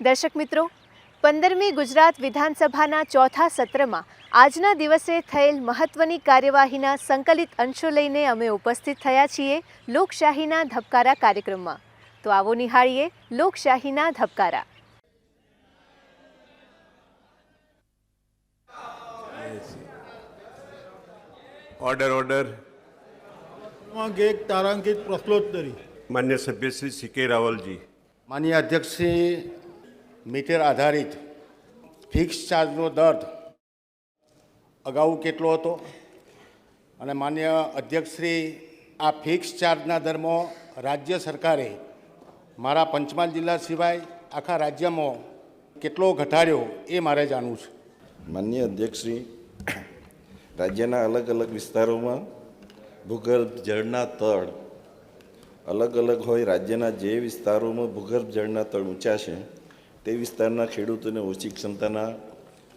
દર્શક મિત્રો, 15મી ગુજરાત વિધાનસભાના ચોથા સત્રમાં આજના દિવસે થયેલ મહત્વની કાર્યવાહીના સંકલિત અંશો લઈને અમે ઉપસ્થિત થયા છીએ લોકશાહીના ધબકારા કાર્યક્રમમાં। તો આવો નિહાળીએ લોકશાહીના ધબકારા। ऑर्डर एक तारांकित प्रश्नोत्तरी। मान्य सभ्य श्री सी.के. रावल जी। माननीय अध्यक्ष श्री मीटर आधारित फिक्स चार्जનો દર અગાઉ કેટલો હતો અને માનनीय અધ્યક્ષ શ્રી આ ફિક્સ ચાર્જના દરમાં રાજ્ય સરકારે મારા પંચમહાલ જિલ્લા સિવાય આખા રાજ્યમાં કેટલો ઘટાડ્યો એ મારે જાણવું છે। માનનીય અધ્યક્ષ શ્રી, રાજ્યના અલગ અલગ વિસ્તારોમાં ભૂગર્ભ જળના તળ અલગ અલગ હોય। રાજ્યના જે વિસ્તારોમાં ભૂગર્ભ જળના તળ ઊંચા છે તે વિસ્તારના ખેડૂતોને ઓછી ક્ષમતાના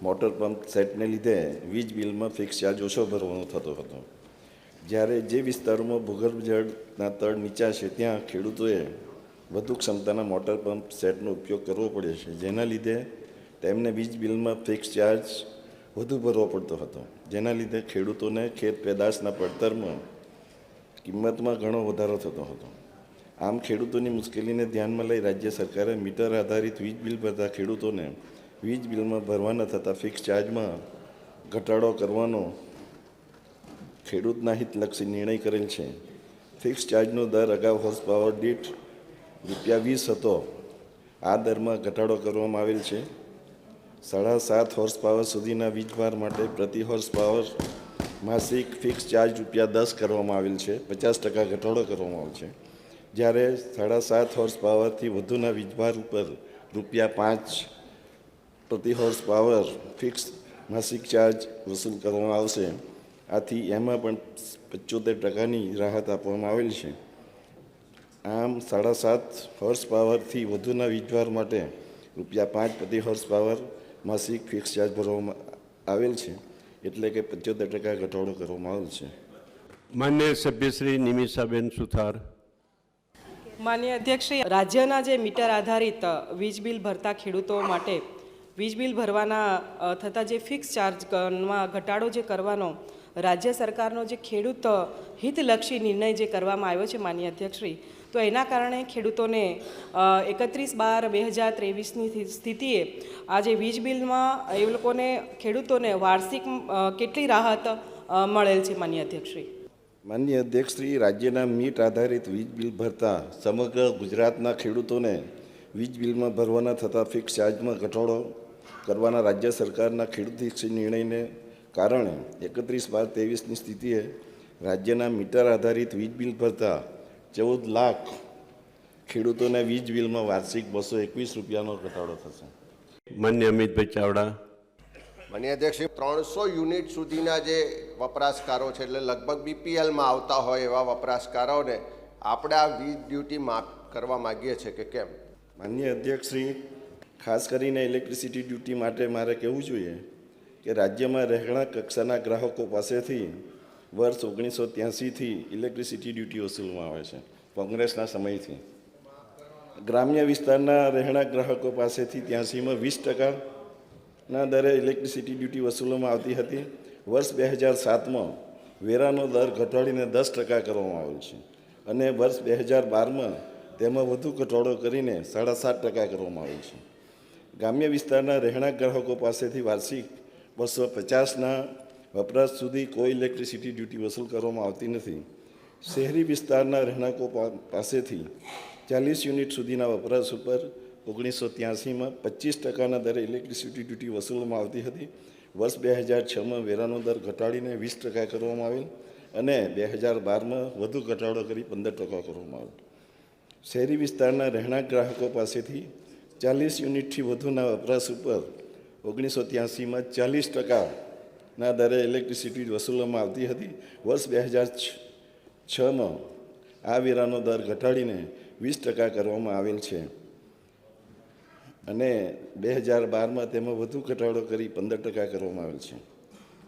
મોટર પંપ સેટને લીધે વીજ બિલમાં ફિક્સ ચાર્જ ઓછો ભરવાનો થતો હતો, જ્યારે જે વિસ્તારોમાં ભૂગર્ભ જળના તળ નીચા છે ત્યાં ખેડૂતોએ વધુ ક્ષમતાના મોટર પંપ સેટનો ઉપયોગ કરવો પડે છે, જેના લીધે તેમને વીજ બિલમાં ફિક્સ ચાર્જ વધુ ભરવો પડતો હતો, જેના લીધે ખેડૂતોને ખેત પેદાશના પડતરમાં કિંમતમાં ઘણો વધારો થતો હતો। આમ ખેડૂતોની મુશ્કેલીને ધ્યાનમાં લઈ રાજ્ય સરકારે મીટર આધારિત વીજ બિલ ભરતા ખેડૂતોને વીજ બિલમાં ભરવાના થતા ફિક્સ ચાર્જમાં ઘટાડો કરવાનો ખેડૂતના હિતલક્ષી નિર્ણય કરેલ છે। ફિક્સ ચાર્જનો દર અગાઉ હોર્સ પાવર દીઠ ₹20 હતો, આ દરમાં ઘટાડો કરવામાં આવેલ છે। 7.5 હોર્સ પાવર સુધીના વીજભાર માટે પ્રતિ હોર્સ પાવર માસિક ફિક્સ ચાર્જ ₹10 કરવામાં આવેલ છે, 50% ઘટાડો કરવામાં આવેલ છે, જ્યારે 7.5 હોર્સ પાવરથી વધુના વીજભાર ઉપર ₹5 પ્રતિ હોર્સ પાવર ફિક્સ માસિક ચાર્જ વસૂલ કરવામાં આવશે। આથી એમાં પણ 75%ની રાહત આપવામાં આવેલ છે। આમ 7.5 હોર્સ પાવરથી વધુના વીજભાર માટે ₹5 પ્રતિ હોર્સ પાવર માસિક ફિક્સ ચાર્જ ભરવામાં આવેલ છે, એટલે કે 75% ઘટાડો કરવામાં આવેલ છે। मान्य सभ्य श्री निमिषाबेन सुथार। માનનીય અધ્યક્ષ, રાજ્યના જે મીટર આધારિત વીજ બિલ ભરતા ખેડૂતો માટે વીજ બિલ ભરવાના થતા જે ફિક્સ ચાર્જમાં ઘટાડો જે કરવાનો રાજ્ય સરકારનો જે ખેડૂત હિતલક્ષી નિર્ણય જે કરવામાં આવ્યો છે માનનીય અધ્યક્ષશ્રી, તો એના કારણે ખેડૂતોને 31/12/2023ની સ્થિતિએ આજે વીજ બિલમાં એ લોકોને ખેડૂતોને વાર્ષિક કેટલી રાહત મળેલ છે માનનીય અધ્યક્ષશ્રી? માનનીય અધ્યક્ષશ્રી, રાજ્યના મીટ આધારિત વીજ બિલ ભરતા સમગ્ર ગુજરાતના ખેડૂતોને વીજ બિલમાં ભરવાના થતા ફિક્સ ચાર્જમાં ઘટાડો કરવાના રાજ્ય સરકારના ખેડૂતહિતલક્ષી નિર્ણયને કારણે 31/12/23ની સ્થિતિએ રાજ્યના મીટર આધારિત વીજ બિલ ભરતા 14 લાખ ખેડૂતોને વીજ બિલમાં વાર્ષિક ₹221નો ઘટાડો થશે। मान्य अमित भाई चावड़ा। માનનીય અધ્યક્ષ, 300 યુનિટ સુધીના જે વપરાશકારો છે, એટલે લગભગ બીપીએલમાં આવતા હોય એવા વપરાશકારોને આપણે આ વીજ ડ્યુટી માફ કરવા માગીએ છીએ કે કેમ? માનનીય અધ્યક્ષશ્રી, ખાસ કરીને ઇલેક્ટ્રિસિટી ડ્યુટી માટે મારે કહેવું જોઈએ કે રાજ્યમાં રહેણાંક કક્ષાના ગ્રાહકો પાસેથી વર્ષ 1983થી ઇલેક્ટ્રિસિટી ડ્યુટી વસૂલવામાં આવે છે, કોંગ્રેસના સમયથી। ગ્રામ્ય વિસ્તારના રહેણાંક ગ્રાહકો પાસેથી 83માં 20%ના દરે ઇલેક્ટ્રિસિટી ડ્યુટી વસૂલવામાં આવતી હતી। વર્ષ 2007માં વેરાનો દર ઘટાડીને 10% કરવામાં આવેલ છે અને વર્ષ 2012માં તેમાં વધુ ઘટાડો કરીને 7.5% કરવામાં આવેલ છે। ગ્રામ્ય વિસ્તારના રહેણાંક ગ્રાહકો પાસેથી વાર્ષિક 250ના વપરાશ સુધી કોઈ ઇલેક્ટ્રિસિટી ડ્યુટી વસૂલ કરવામાં આવતી નથી। શહેરી વિસ્તારના રહેણાંકો પાસેથી 40 યુનિટ સુધીના વપરાશ ઉપર 1983માં 25%ના દરે ઇલેક્ટ્રિસિટી ડ્યુટી વસૂલવામાં આવતી હતી। વર્ષ 2006માં વેરાનો દર ઘટાડીને 20% કરવામાં આવેલ અને 2012માં વધુ ઘટાડો કરી 15% કરવામાં આવેલ। શહેરી વિસ્તારના રહેણાંક ગ્રાહકો પાસેથી 40 યુનિટથી વધુના વપરાશ ઉપર 1983માં 40%ના દરે ઇલેક્ટ્રિસિટી વસૂલવામાં આવતી હતી। વર્ષ 2006માં આ વેરાનો દર ઘટાડીને 20% કરવામાં આવેલ છે અને 2012માં તેમાં વધુ ઘટાડો કરી 15% કરવામાં આવેલ છે।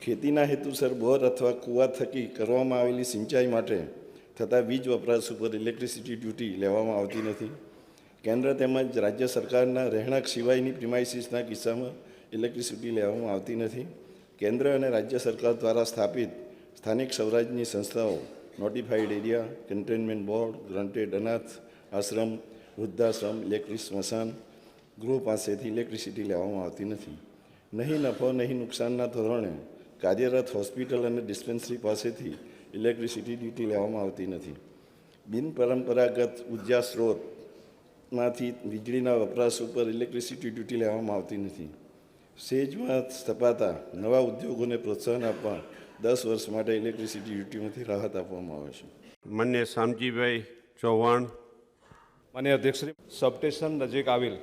ખેતીના હેતુસર બોર અથવા કૂવા થકી કરવામાં આવેલી સિંચાઈ માટે થતા વીજ વપરાશ ઉપર ઇલેક્ટ્રિસિટી ડ્યુટી લેવામાં આવતી નથી। કેન્દ્ર તેમજ રાજ્ય સરકારના રહેણાંક સિવાયની પ્રિમાઇસીસના કિસ્સામાં ઇલેક્ટ્રિસિટી લેવામાં આવતી નથી. કેન્દ્ર અને રાજ્ય સરકાર દ્વારા સ્થાપિત સ્થાનિક સ્વરાજ્યની સંસ્થાઓ, notified area, containment board, granted અનાથ આશ્રમ, વૃદ્ધાશ્રમ, ઇલેક્ટ્રિક સ્મશાન ગૃહ પાસેથી ઇલેક્ટ્રિસિટી લેવામાં આવતી નથી. નહીં નફો નહીં નુકસાનના ધોરણે કાર્યરત હોસ્પિટલ અને ડિસ્પેન્સરી પાસેથી ઇલેક્ટ્રિસિટી ડ્યુટી લેવામાં આવતી નથી. બિનપરંપરાગત ઉર્જા સ્ત્રોતમાંથી વીજળીના વપરાશ ઉપર ઇલેક્ટ્રિસિટી ડ્યુટી લેવામાં આવતી નથી. સેજમાં સ્થપાતા નવા ઉદ્યોગોને પ્રોત્સાહન આપવા 10 વર્ષ માટે ઇલેક્ટ્રિસિટી ડ્યુટીમાંથી રાહત આપવામાં આવે છે. માન્ય શામજીભાઈ ચૌહાણ. માન્ય અધ્યક્ષશ્રી, સબસ્ટેશન નજીક આવેલ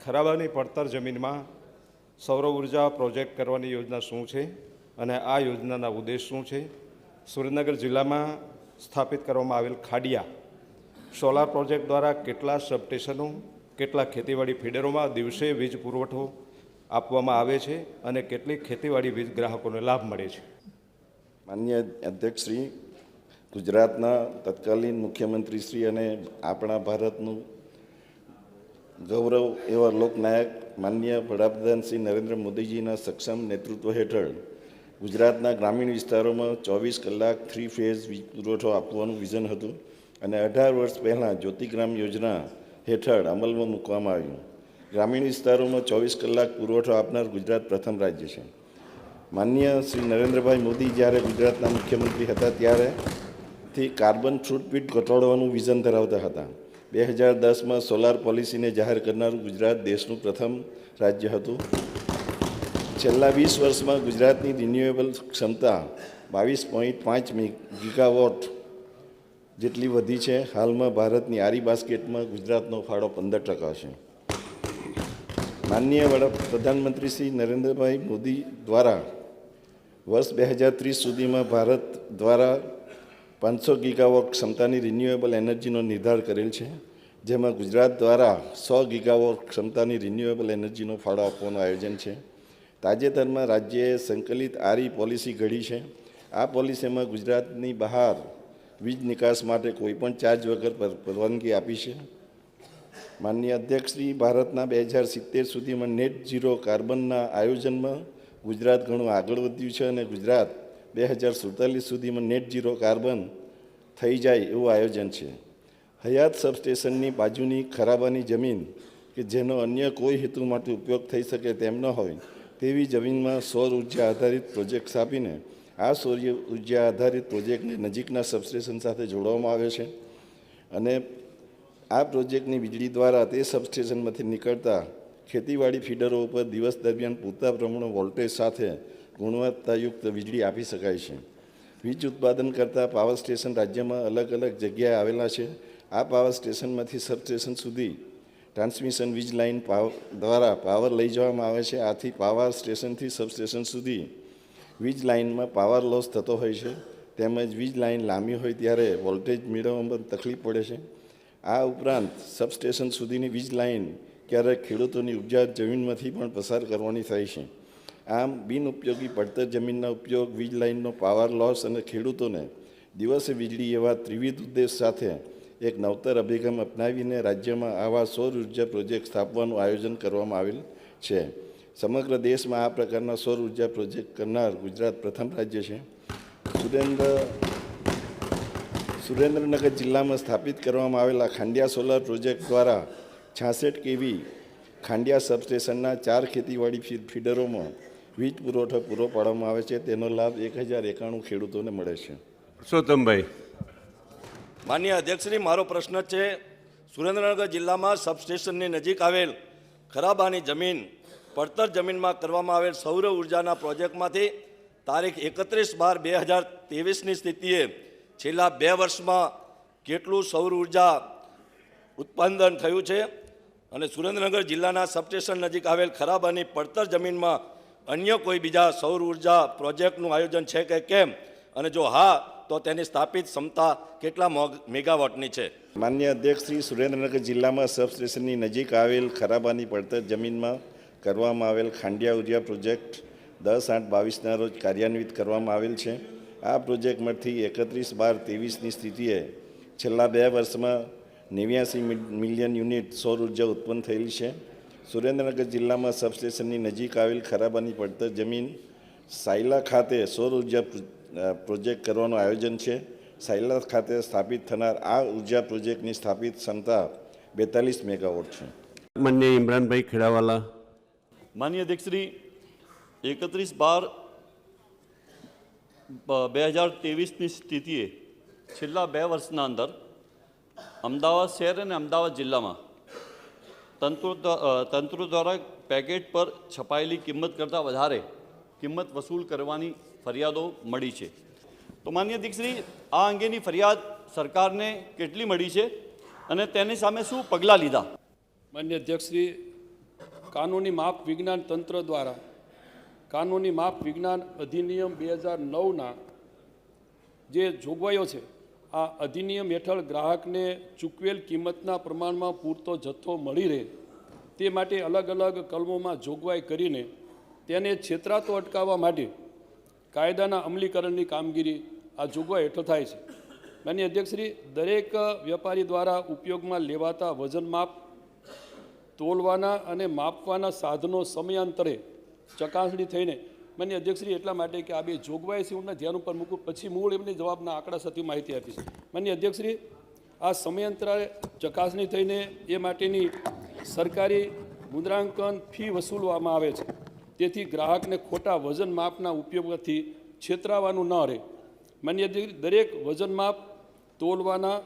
ખરાબાની પડતર જમીનમાં સૌર ઉર્જા પ્રોજેક્ટ કરવાની યોજના શું છે અને આ યોજનાના ઉદ્દેશ શું છે? સુરેન્દ્રનગર જિલ્લામાં સ્થાપિત કરવામાં આવેલ ખાડિયા સોલાર પ્રોજેક્ટ દ્વારા કેટલા સબસ્ટેશનો, કેટલા ખેતીવાડી ફીડરોમાં દિવસે વીજ પુરવઠો આપવામાં આવે છે અને કેટલી ખેતીવાડી વીજ ગ્રાહકોને લાભ મળે છે? માન્ય અધ્યક્ષશ્રી, ગુજરાતના તત્કાલીન મુખ્યમંત્રીશ્રી અને આપણા ભારતનું ગૌરવ એવા લોકનાયક માન્ય વડાપ્રધાન શ્રી નરેન્દ્ર મોદીજીના સક્ષમ નેતૃત્વ હેઠળ ગુજરાતના ગ્રામીણ વિસ્તારોમાં 24 કલાક 3 ફેઝ વીજ પુરવઠો આપવાનું વિઝન હતું અને 18 વર્ષ પહેલાં જ્યોતિગ્રામ યોજના હેઠળ અમલમાં મૂકવામાં આવ્યું. ગ્રામીણ વિસ્તારોમાં 24 કલાક પુરવઠો આપનાર ગુજરાત પ્રથમ રાજ્ય છે. માન્ય શ્રી નરેન્દ્રભાઈ મોદી જ્યારે ગુજરાતના મુખ્યમંત્રી હતા ત્યારેથી કાર્બન ફૂટપ્રિન્ટ ઘટાડવાનું વિઝન ધરાવતા હતા. 2010માં સોલાર પોલિસીને જાહેર કરનારું ગુજરાત દેશનું પ્રથમ રાજ્ય હતું. છેલ્લા 20 વર્ષમાં ગુજરાતની રિન્યુએબલ ક્ષમતા 22.5 ગીગાવોટ જેટલી વધી છે. હાલમાં ભારતની આરી બાસ્કેટમાં ગુજરાતનો ફાળો 15% છે. માનનીય પ્રધાનમંત્રી શ્રી નરેન્દ્રભાઈ મોદી દ્વારા વર્ષ 2030 સુધીમાં ભારત દ્વારા 500 ગીગાવોટ ક્ષમતાની રિન્યુએબલ એનર્જીનો નિર્ધાર કરેલ છે, જેમાં ગુજરાત દ્વારા 100 ગીગાવોટ ક્ષમતાની રિન્યુએબલ એનર્જીનો ફાળો આપવાનું આયોજન છે. તાજેતરમાં રાજ્યએ સંકલિત આરી પોલિસી ઘડી છે. આ પોલિસીમાં ગુજરાતની બહાર વીજ નિકાસ માટે કોઈપણ ચાર્જ વગર પરવાનગી આપી છે. માનનીય અધ્યક્ષશ્રી, ભારતના 2070 સુધીમાં નેટ ઝીરો કાર્બનના આયોજનમાં ગુજરાત ઘણું આગળ વધ્યું છે અને ગુજરાત 2047 સુધીમાં નેટ ઝીરો કાર્બન થઈ જાય એવું આયોજન છે. હયાત સબસ્ટેશનની બાજુની ખરાબાની જમીન કે જેનો અન્ય કોઈ હેતુ માટે ઉપયોગ થઈ શકે તેમ ન હોય તેવી જમીનમાં સૌર ઉર્જા આધારિત પ્રોજેક્ટ સ્થાપીને આ સૌર ઉર્જા આધારિત પ્રોજેક્ટને નજીકના સબસ્ટેશન સાથે જોડવામાં આવે છે અને આ પ્રોજેક્ટની વીજળી દ્વારા તે સબસ્ટેશનમાંથી નીકળતા ખેતીવાડી ફીડરો ઉપર દિવસ દરમિયાન પૂરતા પ્રમાણમાં વોલ્ટેજ સાથે ગુણવત્તાયુક્ત વીજળી આપી શકાય છે. વીજ ઉત્પાદન કરતા પાવર સ્ટેશન રાજ્યમાં અલગ અલગ જગ્યાએ આવેલા છે. આ પાવર સ્ટેશનમાંથી સબસ્ટેશન સુધી ટ્રાન્સમિશન વીજ લાઇન દ્વારા પાવર લઈ જવામાં આવે છે. આથી પાવર સ્ટેશનથી સબસ્ટેશન સુધી વીજ લાઇનમાં પાવર લોસ થતો હોય છે, તેમજ વીજ લાઇન લાંબી હોય ત્યારે વોલ્ટેજ મેળવવામાં તકલીફ પડે છે. આ ઉપરાંત સબસ્ટેશન સુધીની વીજ લાઇન ક્યારેક ખેડૂતોની ઉપજા જમીનમાંથી પણ પસાર કરવાની થાય છે. આમ બિનઉપયોગી પડતર જમીનના ઉપયોગ, વીજ લાઇનનો પાવર લોસ અને ખેડૂતોને દિવસે વીજળી એવા ત્રિવિધ ઉદ્દેશ સાથે એક નવતર અભિગમ અપનાવીને રાજ્યમાં આવા સૌર ઉર્જા પ્રોજેક્ટ સ્થાપવાનું આયોજન કરવામાં આવેલ છે. સમગ્ર દેશમાં આ પ્રકારના સૌર ઉર્જા પ્રોજેક્ટ કરનાર ગુજરાત પ્રથમ રાજ્ય છે. સુરેન્દ્રનગર જિલ્લામાં સ્થાપિત કરવામાં આવેલા ખાંડિયા સોલાર પ્રોજેક્ટ દ્વારા 66 કેવી ખાંડિયા સબસ્ટેશનના 4 ખેતીવાડી ફીડરોમાં વીજ પુરવઠો પૂરો પાડવામાં આવે છે. તેનો લાભ 1091 ખેડૂતોને મળે છે. પુરુષોત્તમભાઈ. માનનીય અધ્યક્ષશ્રી, મારો પ્રશ્ન છે, સુરેન્દ્રનગર જિલ્લામાં સબસ્ટેશનની નજીક આવેલ ખરાબાની જમીન પડતર જમીનમાં કરવામાં આવેલ સૌર ઉર્જાના પ્રોજેક્ટમાંથી તારીખ 31/12/2023ની સ્થિતિએ છેલ્લા 2 વર્ષમાં કેટલું સૌર ઉર્જા ઉત્પાદન થયું છે અને સુરેન્દ્રનગર જિલ્લાના સબસ્ટેશન નજીક આવેલ ખરાબાની પડતર જમીનમાં અન્ય કોઈ બીજા સૌર ઉર્જા પ્રોજેક્ટનું આયોજન છે કે કેમ, અને જો હા તો તેની સ્થાપિત ક્ષમતા કેટલા મેગાવોટની છે? માન્ય અધ્યક્ષશ્રી, સુરેન્દ્રનગર જિલ્લામાં સબસ્ટેશનની નજીક આવેલ ખરાબાની પડતર જમીનમાં કરવામાં આવેલ ખાંડિયા ઉર્જા પ્રોજેક્ટ 10/8/22ના રોજ કાર્યાન્વિત કરવામાં આવેલ છે. આ પ્રોજેક્ટમાંથી 31/12/23ની સ્થિતિએ છેલ્લા 2 વર્ષમાં 89 મિલિયન યુનિટ સૌર ઉર્જા ઉત્પન્ન થયેલી છે. સુરેન્દ્રનગર જિલ્લામાં સબસ્ટેશનની નજીક આવેલ ખરાબાની પડતર જમીન સાયલા ખાતે સૌર ઉર્જા પ્રોજેક્ટ કરવાનું આયોજન છે. સાયલા ખાતે સ્થાપિત થનાર આ ઉર્જા પ્રોજેક્ટની સ્થાપિત ક્ષમતા 42 મેગાવોટ છે. માન્ય ઇમરાનભાઈ ખેડાવાલા. માનનીય અધ્યક્ષશ્રી, 31/12/2023ની સ્થિતિએ છેલ્લા 2 વર્ષના અંદર અમદાવાદ શહેર અને અમદાવાદ જિલ્લામાં તંત્ર દ્વારા પેકેટ પર છપાયેલી કિંમત કરતાં વધારે કિંમત વસૂલ કરવાની ફરિયાદો મળી છે. તો માનનીય અધ્યક્ષશ્રી, આ અંગેની ફરિયાદ સરકારને કેટલી મળી છે અને તેની સામે શું પગલાં લીધા? માન્ય અધ્યક્ષશ્રી, કાનૂની માપ વિજ્ઞાન તંત્ર દ્વારા કાનૂની માપ વિજ્ઞાન અધિનિયમ 2009ના જે જોગવાઈઓ છે, આ અધિનિયમ હેઠળ ગ્રાહકને ચૂકવેલ કિંમતના પ્રમાણમાં પૂરતો જથ્થો મળી રહે તે માટે અલગ અલગ કલમોમાં જોગવાઈ કરીને તેને છેતરાતો અટકાવવા માટે કાયદાના અમલીકરણની કામગીરી આ જોગવાઈ હેઠળ થાય છે. માન્ય અધ્યક્ષશ્રી, દરેક વેપારી દ્વારા ઉપયોગમાં લેવાતા વજન માપ, તોલવાના અને માપવાના સાધનો સમયાંતરે ચકાસણી થઈને, માન્ય અધ્યક્ષશ્રી, એટલા માટે કે આ બે જોગવાઈ છે, હું ધ્યાન ઉપર મૂકું, પછી મૂળ એમની જવાબના આંકડા સાથે માહિતી આપીશ. માન્ય અધ્યક્ષશ્રી, આ સમયાંતરે ચકાસણી થઈને એ માટેની સરકારી મુદ્રાંકન ફી વસૂલવામાં આવે છે, તેથી ગ્રાહકને ખોટા વજન માપના ઉપયોગથી છેતરાવાનું ન રહે. માન્ય અધ્યક્ષશ્રી, દરેક વજન માપ, તોલવાના,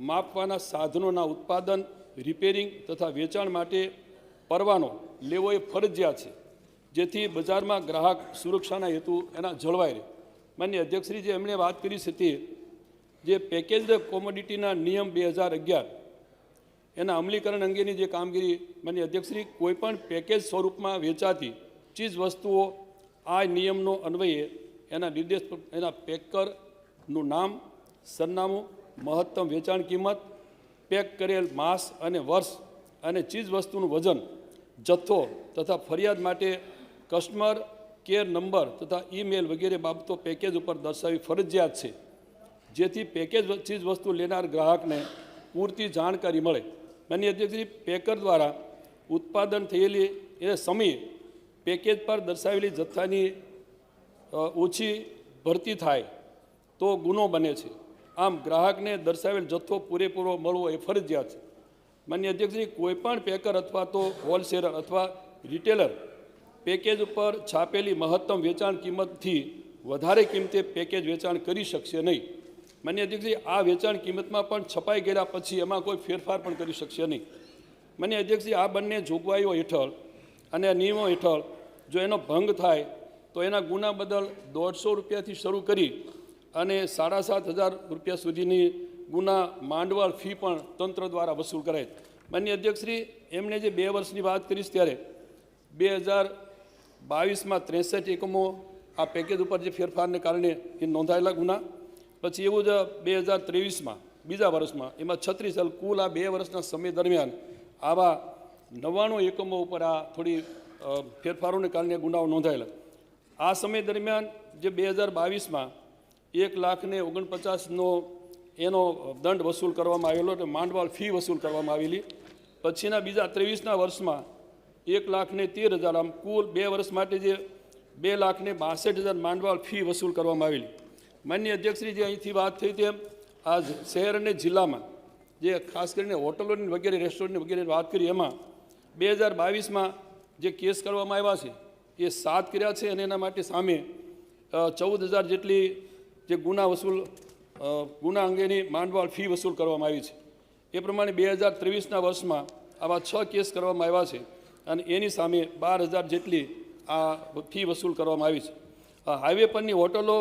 માપવાના સાધનોના ઉત્પાદન, રિપેરિંગ તથા વેચાણ માટે પરવાનો લેવો એ ફરજિયાત છે, જેથી બજારમાં ગ્રાહક સુરક્ષાના હેતુ એના જળવાઈ રહે. માન્ય અધ્યક્ષશ્રી, જે એમણે વાત કરી છે તે જે પેકેજ્ડ કોમોડિટીના નિયમ 2011 એના અમલીકરણ અંગેની જે કામગીરી, માન્ય અધ્યક્ષશ્રી, કોઈપણ પેકેજ સ્વરૂપમાં વેચાતી ચીજ વસ્તુઓ આ નિયમનો અન્વયે એના નિર્દેશ, એના પેકરનું નામ, સરનામું, મહત્તમ વેચાણ કિંમત, પેક કરેલ માસ અને વર્ષ અને ચીજ વસ્તુનું વજન, જથ્થો તથા ફરિયાદ માટે કસ્ટમર કેર નંબર તથા ઈમેલ વગેરે બાબતો પેકેજ ઉપર દર્શાવવી ફરજિયાત છે, જેથી પેકેજ ચીજ વસ્તુ લેનાર ગ્રાહકને પૂરતી જાણકારી મળે. માન્ય અધ્યક્ષશ્રી, પેકર દ્વારા ઉત્પાદન થયેલી એ સમયે પેકેજ પર દર્શાવેલી જથ્થાની ઓછી ભરતી થાય તો ગુનો બને છે. આમ ગ્રાહકને દર્શાવેલ જથ્થો પૂરેપૂરો મળવો એ ફરજિયાત છે. માન્ય અધ્યક્ષશ્રી, કોઈપણ પેકર અથવા તો હોલસેલર અથવા રિટેલર પેકેજ ઉપર છાપેલી મહત્તમ વેચાણ કિંમતથી વધારે કિંમતે પેકેજ વેચાણ કરી શકશે નહીં. માન્ય અધ્યક્ષશ્રી, આ વેચાણ કિંમતમાં પણ છપાઈ ગયા પછી એમાં કોઈ ફેરફાર પણ કરી શકશે નહીં. માન્ય અધ્યક્ષશ્રી, આ બંને જોગવાઈઓ હેઠળ અને નિયમો હેઠળ જો એનો ભંગ થાય તો એના ગુના બદલ 150 રૂપિયાથી શરૂ કરી અને 7,500 રૂપિયા સુધીની ગુના માંડવાળ ફી પણ તંત્ર દ્વારા વસૂલ કરાય. માન્ય અધ્યક્ષશ્રી, એમણે જે 2 વર્ષની વાત કરીશ ત્યારે 2022માં 63 એકમો આ પેકેજ ઉપર જે ફેરફારને કારણે એ નોંધાયેલા ગુના, પછી એવું જ 2023માં બીજા વર્ષમાં એમાં 36, કુલ આ 2 વર્ષના સમય દરમિયાન આવા 99 એકમો ઉપર આ થોડી ફેરફારોને કારણે ગુનાઓ નોંધાયેલા. આ સમય દરમિયાન જે 2022માં 1,49,049નો એનો દંડ વસૂલ કરવામાં આવેલો, એટલે માંડવાળ ફી વસૂલ કરવામાં આવેલી. પછીના બીજા 23ના વર્ષમાં 1,13,000, આમ કુલ 2 વર્ષ માટે જે 2,62,000 માંડવાળ ફી વસૂલ કરવામાં આવેલી. માન્ય અધ્યક્ષશ્રી, જે અહીંથી વાત થઈ તેમ આ શહેર અને જિલ્લામાં જે ખાસ કરીને હોટલોની વગેરે રેસ્ટોરન્ટની વગેરે વાત કરી, એમાં 2022માં જે કેસ કરવામાં આવ્યા છે એ 7 કર્યા છે અને એના માટે સામે 14,000 જેટલી જે ગુના અંગેની માંડવાળ ફી વસૂલ કરવામાં આવી છે. એ પ્રમાણે 2023ના વર્ષમાં આવા 6 કેસ કરવામાં આવ્યા છે અને એની સામે 12,000 જેટલી આ ફી વસૂલ કરવામાં આવી છે. હાઈવે પરની હોટલો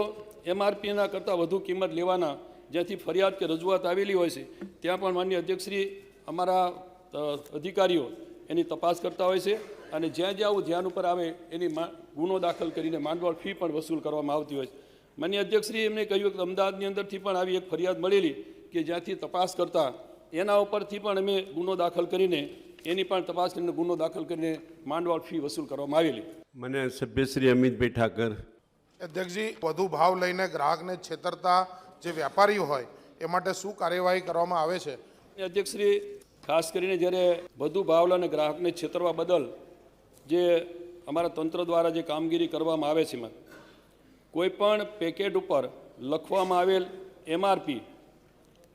MRPના કરતાં વધુ કિંમત લેવાના જ્યાંથી ફરિયાદ કે રજૂઆત આવેલી હોય છે ત્યાં પણ માનનીય અધ્યક્ષશ્રી અમારા અધિકારીઓ એની તપાસ કરતા હોય છે અને જ્યાં જ્યાં આવું ધ્યાન ઉપર આવે એની ગુનો દાખલ કરીને માંડવાળ ફી પણ વસૂલ કરવામાં આવતી હોય છે. માનનીય અધ્યક્ષશ્રી, એમને કહ્યું કે અમદાવાદની અંદરથી પણ આવી એક ફરિયાદ મળેલી કે જ્યાંથી તપાસ કરતા એના ઉપરથી પણ અમે ગુનો દાખલ કરીને એની પણ તપાસ કરીને ગુનો દાખલ કરીને માંડવાળ ફી વસૂલ કરવામાં આવેલી. મને સભ્યશ્રી અમિતભાઈ ઠાકર. અધ્યક્ષજી, વધુ ભાવ લઈને ગ્રાહકને છેતરતા જે વેપારીઓ હોય એ માટે શું કાર્યવાહી કરવામાં આવે છે અધ્યક્ષશ્રી, ખાસ કરીને જ્યારે વધુ ભાવલા અને ગ્રાહકને છેતરવા બદલ જે અમારા તંત્ર દ્વારા જે કામગીરી કરવામાં આવે છે એમાં કોઈ પણ પેકેટ ઉપર લખવામાં આવેલ MRP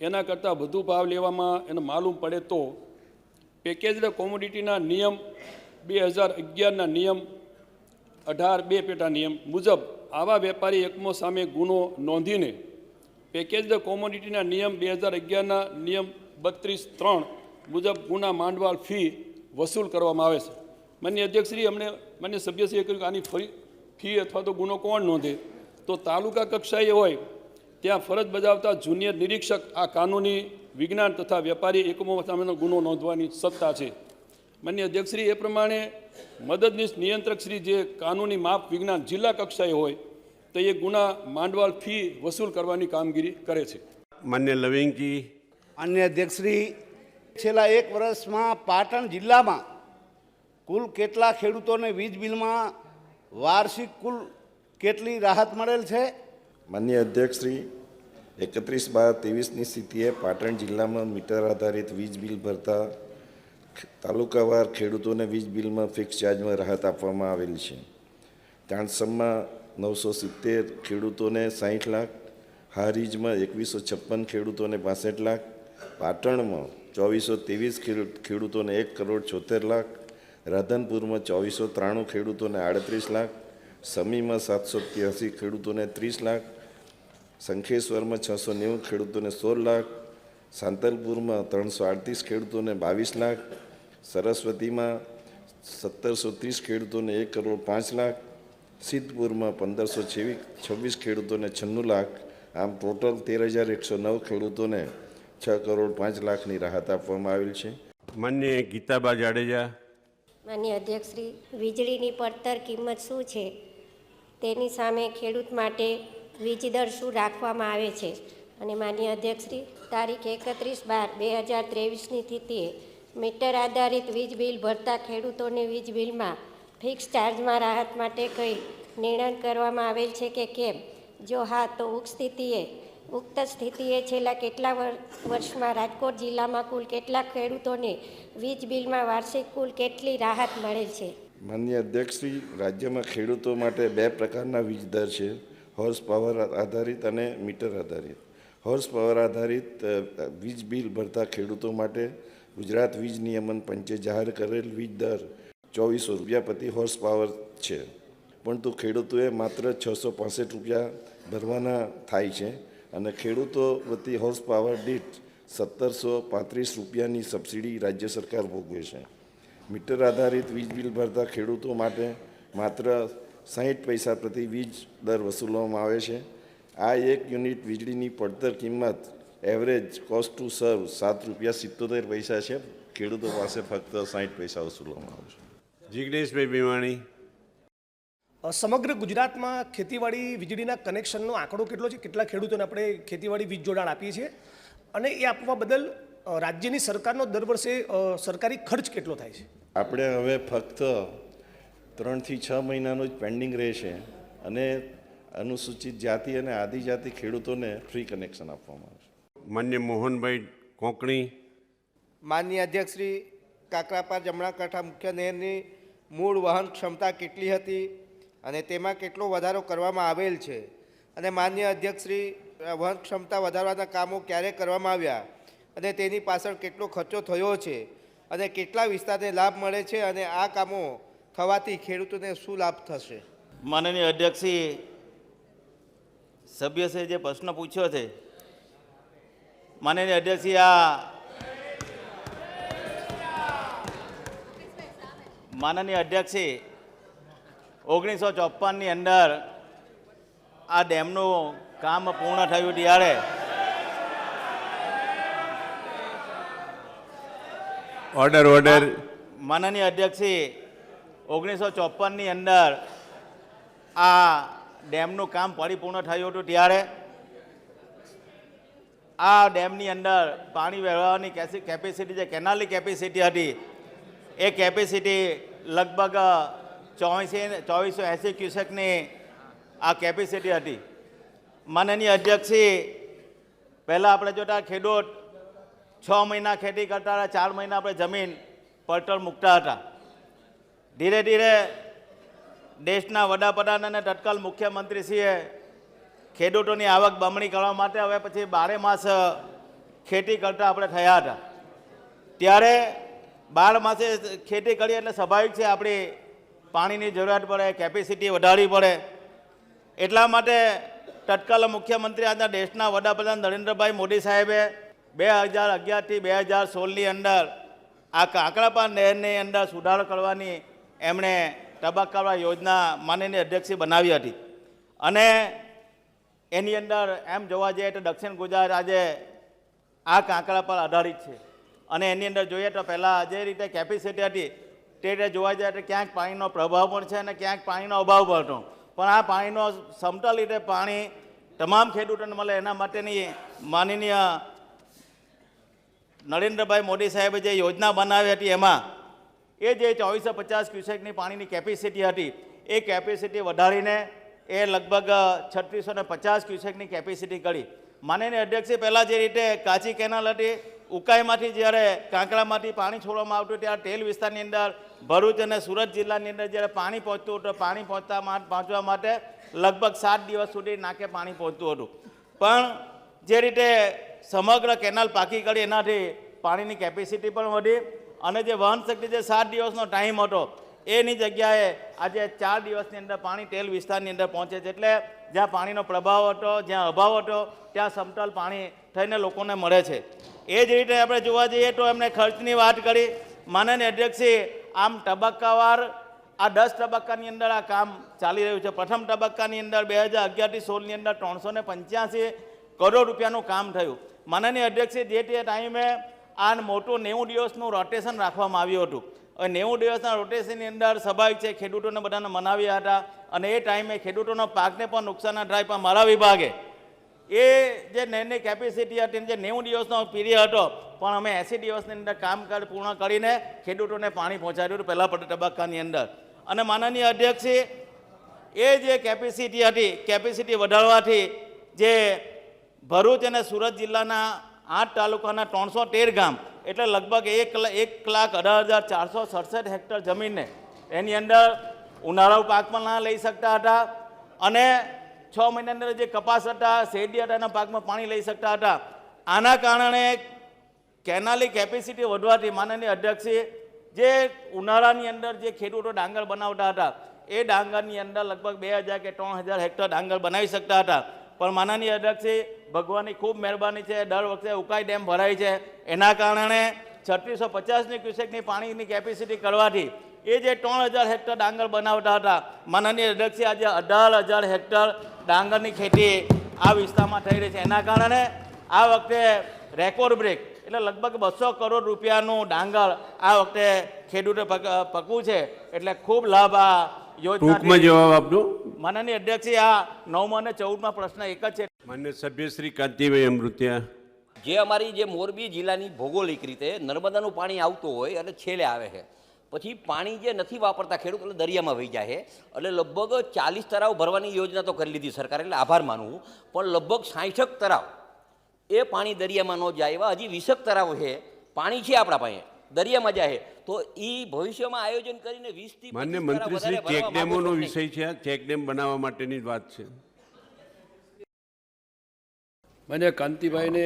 એના કરતાં વધુ ભાવ લેવામાં એને માલુમ પડે તો પેકેજડ કોમોડિટીના નિયમ 2011ના નિયમ 18(2) પેટા નિયમ મુજબ આવા વેપારી એકમો સામે ગુનો નોંધીને પેકેજડ કોમોડિટીના નિયમ 2011ના નિયમ 32(3) મુજબ ગુના માંડવાળ ફી વસૂલ કરવામાં આવે છે. માનનીય અધ્યક્ષશ્રી, અમને માન્ય સભ્યશ્રીએ કહ્યું કે આની ફી અથવા તો ગુનો કોણ નોંધે, તો તાલુકા કક્ષાએ હોય ત્યાં ફરજ બજાવતા જુનિયર નિરીક્ષક આ કાનૂની વિજ્ઞાન તથા વેપારી એકમો સામેનો ગુનો નોંધવાની સત્તા છે. માનનીય અધ્યક્ષશ્રી, એ પ્રમાણે મદદનીશ નિયંત્રકશ્રી જે કાનૂની માપ વિજ્ઞાન જિલ્લા કક્ષાએ હોય તો એ ગુના માંડવાળ ફી વસૂલ કરવાની કામગીરી કરે છે. માન્ય લવિંગજી. માન્ય અધ્યક્ષશ્રી, છેલ્લા 1 વર્ષમાં પાટણ જિલ્લામાં કુલ કેટલા ખેડૂતોને વીજ બિલમાં વાર્ષિક કુલ કેટલી રાહત મળેલ છે? માન્ય અધ્યક્ષશ્રી, 31/12/23ની સ્થિતિએ પાટણ જિલ્લામાં મીટર આધારિત વીજ બિલ ભરતા તાલુકાવાર ખેડૂતોને વીજ બિલમાં ફિક્સ ચાર્જમાં રાહત આપવામાં આવેલ છે. ચાણસમમાં 970 ખેડૂતોને 60 લાખ, હારીજમાં 2156 ખેડૂતોને 65 લાખ, પાટણમાં 2423 ખેડૂતોને 1,76,00,000 લાખ, રાધનપુરમાં 2493 ખેડૂતોને 38 લાખ, સમીમાં 783 ખેડૂતોને 30 લાખ, શંખેશ્વરમાં 690 ખેડૂતોને 16 લાખ, સાંતલપુરમાં 338 ખેડૂતોને 22 લાખ, સરસ્વતીમાં 1730 ખેડૂતોને 1,05,00,000 લાખ, સિદ્ધપુરમાં 1526 ખેડૂતોને 96 લાખ, આમ ટોટલ 13,109 ખેડૂતોને 6,05,00,000ની રાહત આપવામાં આવેલ છે. માન્ય ગીતાબા જાડેજા. માનનીય અધ્યક્ષશ્રી, વીજળીની પડતર કિંમત શું છે તેની સામે ખેડૂત માટે વીજ દર શું રાખવામાં આવે છે? અને માનનીય અધ્યક્ષશ્રી, તારીખ 31/12/2023ની સ્થિતિએ મીટર આધારિત વીજ બિલ ભરતા ખેડૂતોને વીજ બિલમાં ફિક્સ ચાર્જમાં રાહત માટે કંઈ નિર્ણય કરવામાં આવેલ છે કે કેમ? જો હા, તો ઉક્ત સ્થિતિએ છેલ્લા કેટલા વર્ષમાં રાજકોટ જિલ્લામાં કુલ કેટલા ખેડૂતોને વીજ બિલમાં વાર્ષિક કુલ કેટલી રાહત મળેલ છે? માન્ય અધ્યક્ષશ્રી, રાજ્યમાં ખેડૂતો માટે 2 પ્રકારના વીજ દર છે, હોર્સ પાવર આધારિત અને મીટર આધારિત. હોર્સ પાવર આધારિત વીજ બિલ ભરતા ખેડૂતો માટે ગુજરાત વીજ નિયમન પંચે જાહેર કરેલ વીજ દર 2400 રૂપિયા પ્રતિ હોર્સ પાવર છે, પરંતુ ખેડૂતોએ માત્ર 665 રૂપિયા ભરવાના થાય છે અને ખેડૂતો વતી હોર્સ પાવર દીઠ 1735 રૂપિયાની સબસિડી રાજ્ય સરકાર ભોગવે છે. મીટર આધારિત વીજ બિલ ભરતા ખેડૂતો માટે માત્ર 60 પૈસા પ્રતિ વીજ દર વસૂલવામાં આવે છે. આ 1 યુનિટ વીજળીની પડતર કિંમત એવરેજ કોસ્ટ ટુ સર્વ 7.77 રૂપિયા છે. ખેડૂતો પાસે ફક્ત 60 પૈસા વસૂલવામાં આવે છે. જિગ્નેશભાઈ ભીમાણી. સમગ્ર ગુજરાતમાં ખેતીવાડી વીજળીના કનેક્શનનો આંકડો કેટલો છે? કેટલા ખેડૂતોને આપણે ખેતીવાડી વીજ જોડાણ આપીએ છીએ અને એ આપવા બદલ રાજ્યની સરકારનો દર વર્ષે સરકારી ખર્ચ કેટલો થાય છે? આપણે હવે ફક્ત 3 થી 6 મહિનાનો જ પેન્ડિંગ રહેશે અને અનુસૂચિત જાતિ અને આદિજાતિ ખેડૂતોને ફ્રી કનેક્શન આપવામાં આવશે. માન્ય મોહનભાઈ કોંકણી. માનનીય અધ્યક્ષશ્રી, કાકરાપાર જમણા કાંઠા મુખ્ય નહેરની મૂળ વહન ક્ષમતા કેટલી હતી અને તેમાં કેટલો વધારો કરવામાં આવેલ છે? અને માનનીય અધ્યક્ષશ્રી, વહન ક્ષમતા વધારવાના કામો ક્યારે કરવામાં આવ્યા અને તેની પાછળ કેટલો ખર્ચો થયો છે અને કેટલા વિસ્તારને લાભ મળે છે અને આ કામો થવાથી ખેડૂતોને શું લાભ થશે? માનનીય અધ્યક્ષશ્રી, સભ્યશ્રીએ જે પ્રશ્ન પૂછ્યો છે, માનનીય અધ્યક્ષશ્રી, માનનીય અધ્યક્ષશ્રી, 1954ની અંદર આ ડેમનું કામ પૂર્ણ થયું ત્યારે ઓર્ડર. માનનીય અધ્યક્ષશ્રી, 1954ની અંદર આ ડેમનું કામ પરિપૂર્ણ થયું હતું ત્યારે આ ડેમની અંદર પાણી વહેવાની કેપેસિટી, જે કેનાલની કેપેસિટી હતી, એ કેપેસિટી લગભગ 2480 ક્યુસેકની આ કેપેસિટી હતી. માનનીય અધ્યક્ષશ્રી, પહેલાં આપણે જોતા ખેડૂત 6 મહિના ખેતી કરતા હતા, 4 મહિના આપણે જમીન પડતર મૂકતા હતા. ધીરે ધીરે દેશના વડાપ્રધાન અને તત્કાલ મુખ્યમંત્રીશ્રીએ ખેડૂતોની આવક બમણી કરવા માટે હવે પછી 12 માસ ખેતી કરતા આપણે થયા હતા. ત્યારે 12 માસે ખેતી કરીએ એટલે સ્વાભાવિક છે આપણી પાણીની જરૂરિયાત પડે, કેપેસિટી વધારવી પડે. એટલા માટે તત્કાલ મુખ્યમંત્રી આજના દેશના વડાપ્રધાન નરેન્દ્રભાઈ મોદી સાહેબે 2011થી 2016ની અંદર આ કાંકરાપાર નહેરની અંદર સુધારો કરવાની એમણે તબક્કાવાર યોજના માનનીય અધ્યક્ષે બનાવી હતી. અને એની અંદર એમ જોવા જઈએ તો દક્ષિણ ગુજરાત આજે આ કાંકરા પર આધારિત છે. અને એની અંદર જોઈએ તો પહેલાં જે રીતે કેપેસિટી હતી તે રીતે જોવા જાય તો ક્યાંક પાણીનો પ્રભાવ પણ છે અને ક્યાંક પાણીનો અભાવ પણ હતો. પણ આ પાણીનો સમતલ રીતે પાણી તમામ ખેડૂતોને મળે એના માટેની માનનીય નરેન્દ્રભાઈ મોદી સાહેબે જે યોજના બનાવી હતી એમાં એ જે 2450 ક્યુસેકની પાણીની કેપેસિટી હતી એ કેપેસિટી વધારીને એ લગભગ 3650 ક્યુસેકની કેપેસિટી કરી. માનનીય અધ્યક્ષે પહેલાં જે રીતે કાચી કેનાલ હતી, ઉકાઈમાંથી જ્યારે કાંકરામાંથી પાણી છોડવામાં આવતું ત્યારે તેલ વિસ્તારની અંદર ભરૂચ અને સુરત જિલ્લાની અંદર જ્યારે પાણી પહોંચતું હતું, પાણી પહોંચવા માટે લગભગ 7 દિવસ સુધી નાકે પાણી પહોંચતું હતું. પણ જે રીતે સમગ્ર કેનાલ પાકી કરી એનાથી પાણીની કેપેસિટી પણ વધી અને જે વહન શક્તિ જે 7 દિવસનો ટાઈમ હતો એની જગ્યાએ આજે 4 દિવસની અંદર પાણી તેલ વિસ્તારની અંદર પહોંચે છે. એટલે જ્યાં પાણીનો પ્રભાવ હતો, જ્યાં અભાવ હતો ત્યાં સમતલ પાણી થઈને લોકોને મળે છે. એ જ રીતે આપણે જોવા જઈએ તો એમણે ખર્ચની વાત કરી. માનનીય અધ્યક્ષે આમ તબક્કાવાર આ 10 તબક્કાની અંદર આ કામ ચાલી રહ્યું છે. પ્રથમ તબક્કાની અંદર 2011થી 16ની અંદર 385 કરોડ રૂપિયાનું કામ થયું. માનનીય અધ્યક્ષે જે તે ટાઈમે આ મોટું 90 દિવસનું રોટેશન રાખવામાં આવ્યું હતું. હવે 90 દિવસના રોટેશનની અંદર સ્વાભાવિક છે ખેડૂતોને બધાને મનાવ્યા હતા અને એ ટાઈમે ખેડૂતોનો પાકને પણ નુકસાન ના થાય. પણ મારા વિભાગે એ જે નહેરની કેપેસિટી હતી જે 90 દિવસનો પીરિયડ હતો પણ અમે 80 દિવસની અંદર કામ પૂર્ણ કરીને ખેડૂતોને પાણી પહોંચાડ્યું હતું પહેલા તબક્કાની અંદર. અને માનનીય અધ્યક્ષે એ જે કેપેસિટી હતી કેપેસિટી વધારવાથી જે ભરૂચ અને સુરત જિલ્લાના 8 તાલુકાના 313 ગામ એટલે લગભગ 1,18,467 હેક્ટર જમીનને એની અંદર ઉનાળાનો પાક પણ ના લઈ શકતા હતા અને 6 મહિનાની અંદર જે કપાસ હતા, શેરડી હતા એના પાકમાં પાણી લઈ શકતા હતા. આના કારણે કેનાલની કેપેસિટી વધવાથી માનનીય અધ્યક્ષે જે ઉનાળાની અંદર જે ખેડૂતો ડાંગર બનાવતા હતા એ ડાંગરની અંદર લગભગ 2,000 કે 3,000 હેક્ટર ડાંગર બનાવી શકતા હતા. પણ માનનીય અધ્યક્ષે ભગવાનની ખૂબ મહેરબાની છે, દર વખતે ઉકાઈ ડેમ ભરાય છે એના કારણે 3650 ક્યુસેકની પાણીની કેપેસિટી કરવાથી એ જે 3,000 હેક્ટર ડાંગર બનાવતા હતા માનનીય અધ્યક્ષે આજે 18,000 હેક્ટર ડાંગરની ખેતી આ વિસ્તારમાં થઈ રહી છે. એના કારણે આ વખતે રેકોર્ડ બ્રેક એટલે લગભગ 200 કરોડ રૂપિયાનું ડાંગર આ વખતે ખેડૂતો પકવું છે. એટલે ખૂબ લાભ આ ટૂંકમાં જવાબ આપજો. માનનીય અધ્યક્ષે આ 9મા અને 14મા પ્રશ્ન એક જ છે. માન્ય સભ્ય શ્રી કાંતિભાઈ અમૃતિયા. જે અમારી જે મોરબી જિલ્લાની ભૌગોલિક રીતે નર્મદાનું પાણી આવતું હોય અને છેલ્લે આવે છે પછી પાણી જે નથી વાપરતા ખેડૂત એટલે દરિયામાં વહી જાય છે. એટલે લગભગ 40 તળાવ ભરવાની યોજના તો કરી લીધી સરકારે એટલે આભાર માનવું. પણ લગભગ 60 તળાવ એ પાણી દરિયામાં ન જાય એવા હજી 20 તળાવ છે પાણી છે આપણા પાસે દરિયામાં જાય તો એ ભવિષ્યમાં આયોજન કરીને 20 થી 25 માન્ય મંત્રી શ્રી ચેકડેમોનો વિષય છે. આ ચેકડેમ બનાવવા માટેની જ વાત છે. મને કાંતિભાઈને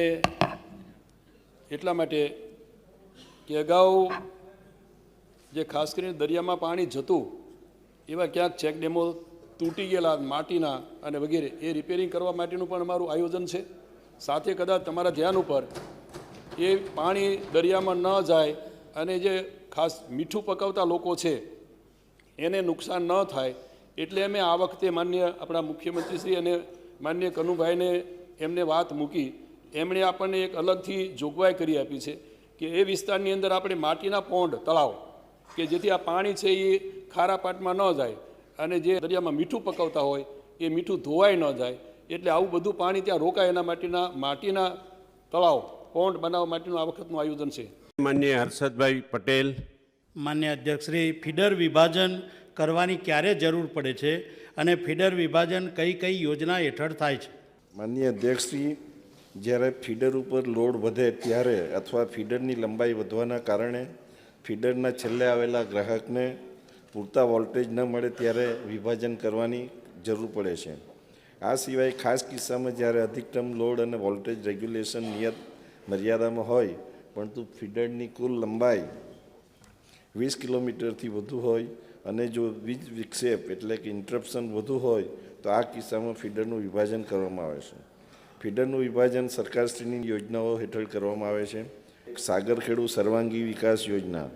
એટલા માટે કે અગાઉ જે ખાસ કરીને દરિયામાં પાણી જતું એવા ક્યાંક ચેકડેમો તૂટી ગયેલા માટીના અને વગેરે એ રિપેરિંગ કરવા માટેનું પણ અમારું આયોજન છે. સાથે કદાચ તમારા ધ્યાન ઉપર એ પાણી દરિયામાં ન જાય અને જે ખાસ મીઠું પકવતા લોકો છે એને નુકસાન ન થાય એટલે અમે આ વખતે માન્ય આપણા મુખ્યમંત્રીશ્રી અને માન્ય કનુભાઈને એમને વાત મૂકી. એમણે આપણને એક અલગથી જોગવાઈ કરી આપી છે કે એ વિસ્તારની અંદર આપણે માટીના પોન્ડ તળાવ કે જેથી આ પાણી છે એ ખારા પાટમાં ન જાય અને જે દરિયામાં મીઠું પકવતા હોય એ મીઠું ધોવાઈ ન જાય એટલે આવું બધું પાણી ત્યાં રોકાય એના માટીના તળાવ પોન્ડ બનાવવા માટેનું આ વખતનું આયોજન છે. માન્ય હર્ષદભાઈ પટેલ. માન્ય અધ્યક્ષશ્રી, ફીડર વિભાજન કરવાની ક્યારે જરૂર પડે છે અને ફીડર વિભાજન કઈ કઈ યોજના હેઠળ થાય છે? માનનીય અધ્યક્ષશ્રી, જ્યારે ફીડર ઉપર લોડ વધે ત્યારે અથવા ફીડરની લંબાઈ વધવાના કારણે ફીડરના છેલ્લે આવેલા ગ્રાહકને પૂરતા વોલ્ટેજ ન મળે ત્યારે વિભાજન કરવાની જરૂર પડે છે. આ સિવાય ખાસ કિસ્સામાં જ્યારે અધિકતમ લોડ અને વોલ્ટેજ રેગ્યુલેશન નિયત મર્યાદામાં હોય પરંતુ ફીડરની કુલ લંબાઈ 20 કિલોમીટરથી વધુ હોય અને જો વીજ વિક્ષેપ એટલે કે ઇન્ટરપ્શન વધુ હોય તો આ કિસ્સામાં ફીડરનું વિભાજન કરવામાં આવે છે. ફીડરનું વિભાજન સરકારશ્રીની યોજનાઓ હેઠળ કરવામાં આવે છે. સાગરખેડુ સર્વાંગી વિકાસ યોજના.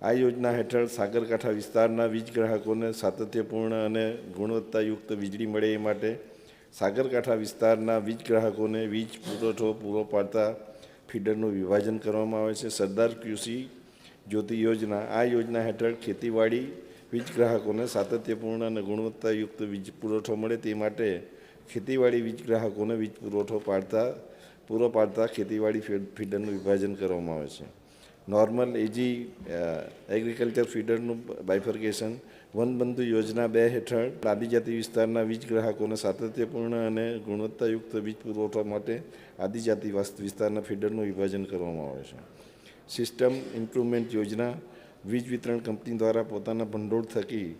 આ યોજના હેઠળ સાગરકાંઠા વિસ્તારના વીજ ગ્રાહકોને સાતત્યપૂર્ણ અને ગુણવત્તાયુક્ત વીજળી મળે એ માટે સાગરકાંઠા વિસ્તારના વીજ ગ્રાહકોને વીજ પુરવઠો પૂરો પાડતા ફીડરનું વિભાજન કરવામાં આવે છે. સરદાર કૃષિ જ્યોતિ યોજના. આ યોજના હેઠળ ખેતીવાડી વીજ ગ્રાહકોને સાતત્યપૂર્ણ અને ગુણવત્તાયુક્ત વીજ પુરવઠો મળે તે માટે ખેતીવાડી વીજ ગ્રાહકોને વીજ પુરવઠો પૂરો પાડતા ખેતીવાડી ફીડરનું વિભાજન કરવામાં આવે છે. નોર્મલ એજી એગ્રીકલ્ચર ફીડરનું બાયફર્કેશન. વનબંધુ યોજના 2 હેઠળ આદિજાતિ વિસ્તારના વીજ ગ્રાહકોને સાતત્યપૂર્ણ અને ગુણવત્તાયુક્ત વીજ પુરવઠા માટે આદિજાતિ વિસ્તારના ફીડરનું વિભાજન કરવામાં આવે છે. સિસ્ટમ ઇમ્પ્રુવમેન્ટ યોજના. વીજ વિતરણ કંપની દ્વારા પોતાના ભંડોળ થકી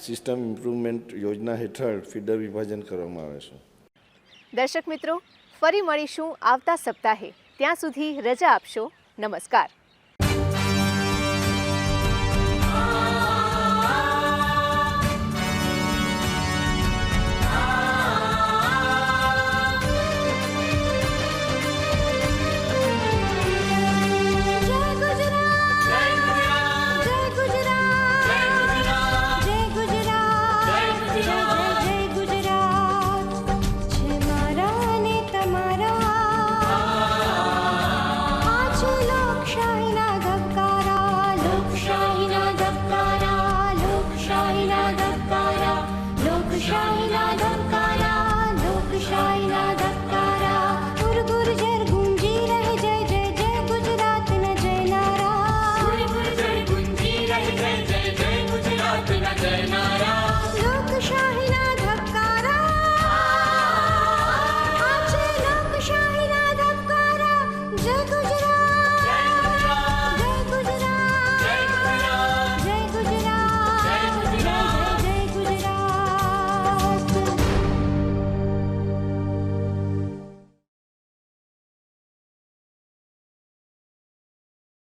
સિસ્ટમ ઇમ્પ્રુવમેન્ટ યોજના હેઠળ ફીડર વિભાજન કરવામાં આવે છે. દર્શક મિત્રો, ફરી મળીશું આવતા સપ્તાહે. ત્યાં સુધી રજા આપશો. નમસ્કાર. जय जय